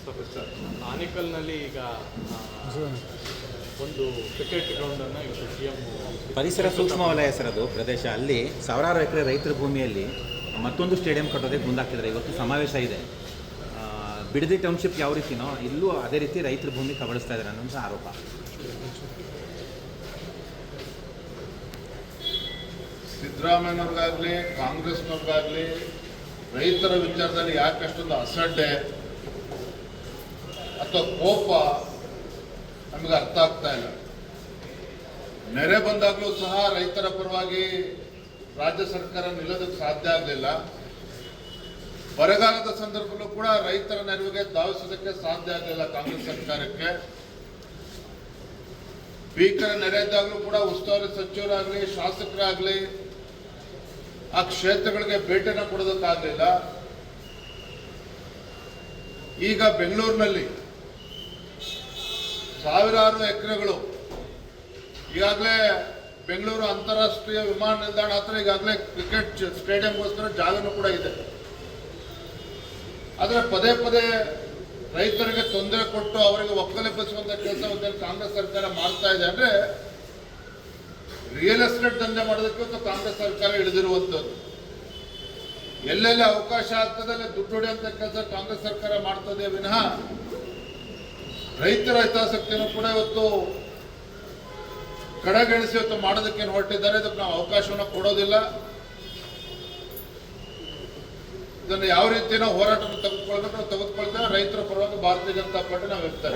Professor, ಆನೇಕಲ್ನಲ್ಲಿ ಈಗ ಒಂದು cricket ಗ್ರೌಂಡನ್ನು ಇವತ್ತು CM ಪರಿಸರ ಸೂಕ್ಷ್ಮ ವಲಯ ಸರ್ ಅದು ಪ್ರದೇಶ. ಅಲ್ಲಿ ಸಾವಿರಾರು ಎಕರೆ ರೈತರ ಭೂಮಿಯಲ್ಲಿ ಮತ್ತೊಂದು ಸ್ಟೇಡಿಯಂ ಕಟ್ಟೋದಕ್ಕೆ ಮುಂದಾಗ್ತಿದ್ದಾರೆ. ಇವತ್ತು ಸಮಾವೇಶ ಇದೆ. ಬಿಡದಿ ಟೌನ್ಶಿಪ್ ಯಾವ ರೀತಿನೋ ಇಲ್ಲೂ ಅದೇ ರೀತಿ ರೈತರ ಭೂಮಿ ಕಬಳಿಸ್ತಾ ಇದ್ದಾರೆ ಅನ್ನೋಂಥ ಆರೋಪ. ಸಿದ್ದರಾಮಯ್ಯನವ್ರಿಗಾಗಲಿ ಕಾಂಗ್ರೆಸ್ನವ್ರಿಗಾಗಲಿ ರೈತರ ವಿಚಾರದಲ್ಲಿ ಯಾಕಷ್ಟೊಂದು ಅಸಡ್ಡೆ ಅಥವಾ ಕೋಪ ನಮಗೆ ಅರ್ಥ ಆಗ್ತಾ ಇಲ್ಲ. ನೆರೆ ಬಂದಾಗಲೂ ಸಹ ರೈತರ ಪರವಾಗಿ ರಾಜ್ಯ ಸರ್ಕಾರ ನಿಲ್ಲೋದಕ್ಕೆ ಸಾಧ್ಯ ಆಗಲಿಲ್ಲ. ಬರಗಾಲದ ಸಂದರ್ಭದಲ್ಲೂ ಕೂಡ ರೈತರ ನೆರವಿಗೆ ಧಾವಿಸೋದಕ್ಕೆ ಸಾಧ್ಯ ಆಗಲಿಲ್ಲ ಕಾಂಗ್ರೆಸ್ ಸರ್ಕಾರಕ್ಕೆ. ಭೀಕರ ನೆರೆ ಇದ್ದಾಗಲೂ ಕೂಡ ಉಸ್ತುವಾರಿ ಸಚಿವರಾಗಲಿ ಶಾಸಕರಾಗಲಿ ಆ ಕ್ಷೇತ್ರಗಳಿಗೆ ಭೇಟಿನ ಕೊಡೋದಕ್ಕಾಗಲಿಲ್ಲ. ಈಗ ಬೆಂಗಳೂರಿನಲ್ಲಿ ಸಾವಿರಾರು ಎಕರೆಗಳು ಈಗಾಗಲೇ ಬೆಂಗಳೂರು ಅಂತಾರಾಷ್ಟ್ರೀಯ ವಿಮಾನ ನಿಲ್ದಾಣ ಹತ್ರ ಈಗಾಗಲೇ ಕ್ರಿಕೆಟ್ ಸ್ಟೇಡಿಯಂಗೋಸ್ಕರ ಜಾಗನೂ ಕೂಡ ಇದೆ. ಆದರೆ ಪದೇ ಪದೇ ರೈತರಿಗೆ ತೊಂದರೆ ಕೊಟ್ಟು ಅವರಿಗೆ ಒಕ್ಕಲೆಬ್ಬಿಸುವಂತ ಕೆಲಸವನ್ನು ಕಾಂಗ್ರೆಸ್ ಸರ್ಕಾರ ಮಾಡ್ತಾ ಇದೆ. ಅಂದ್ರೆ ರಿಯಲ್ ಎಸ್ಟೇಟ್ ದಂಧೆ ಮಾಡೋದಕ್ಕೆ ಇವತ್ತು ಕಾಂಗ್ರೆಸ್ ಸರ್ಕಾರ ಇಳಿದಿರುವಂಥದ್ದು. ಎಲ್ಲೆಲ್ಲಿ ಅವಕಾಶ ಆಗ್ತದೆ ಅಲ್ಲಿ ದುಡ್ಡು ಹೊಡೆಯುವಂತ ಕೆಲಸ ಕಾಂಗ್ರೆಸ್ ಸರ್ಕಾರ ಮಾಡ್ತದೆ ವಿನಃ ರೈತರ ಹಿತಾಸಕ್ತಿಯನ್ನು ಕೂಡ ಇವತ್ತು ಕಡೆಗಣಿಸಿ ಇವತ್ತು ಮಾಡೋದಕ್ಕೆ ಹೊರಟಿದ್ದಾರೆ. ಇದಕ್ಕೆ ನಾವು ಅವಕಾಶವನ್ನು ಕೊಡೋದಿಲ್ಲ. ಇದನ್ನು ಯಾವ ರೀತಿ ನಾವು ಹೋರಾಟವನ್ನು ತೆಗೆದುಕೊಳ್ಬೇಕು ನಾವು ತೆಗೆದುಕೊಳ್ತೇವೆ. ರೈತರ ಪರವಾಗಿ ಭಾರತೀಯ ಜನತಾ ಪಾರ್ಟಿ ನಾವು ಇರ್ತೇವೆ.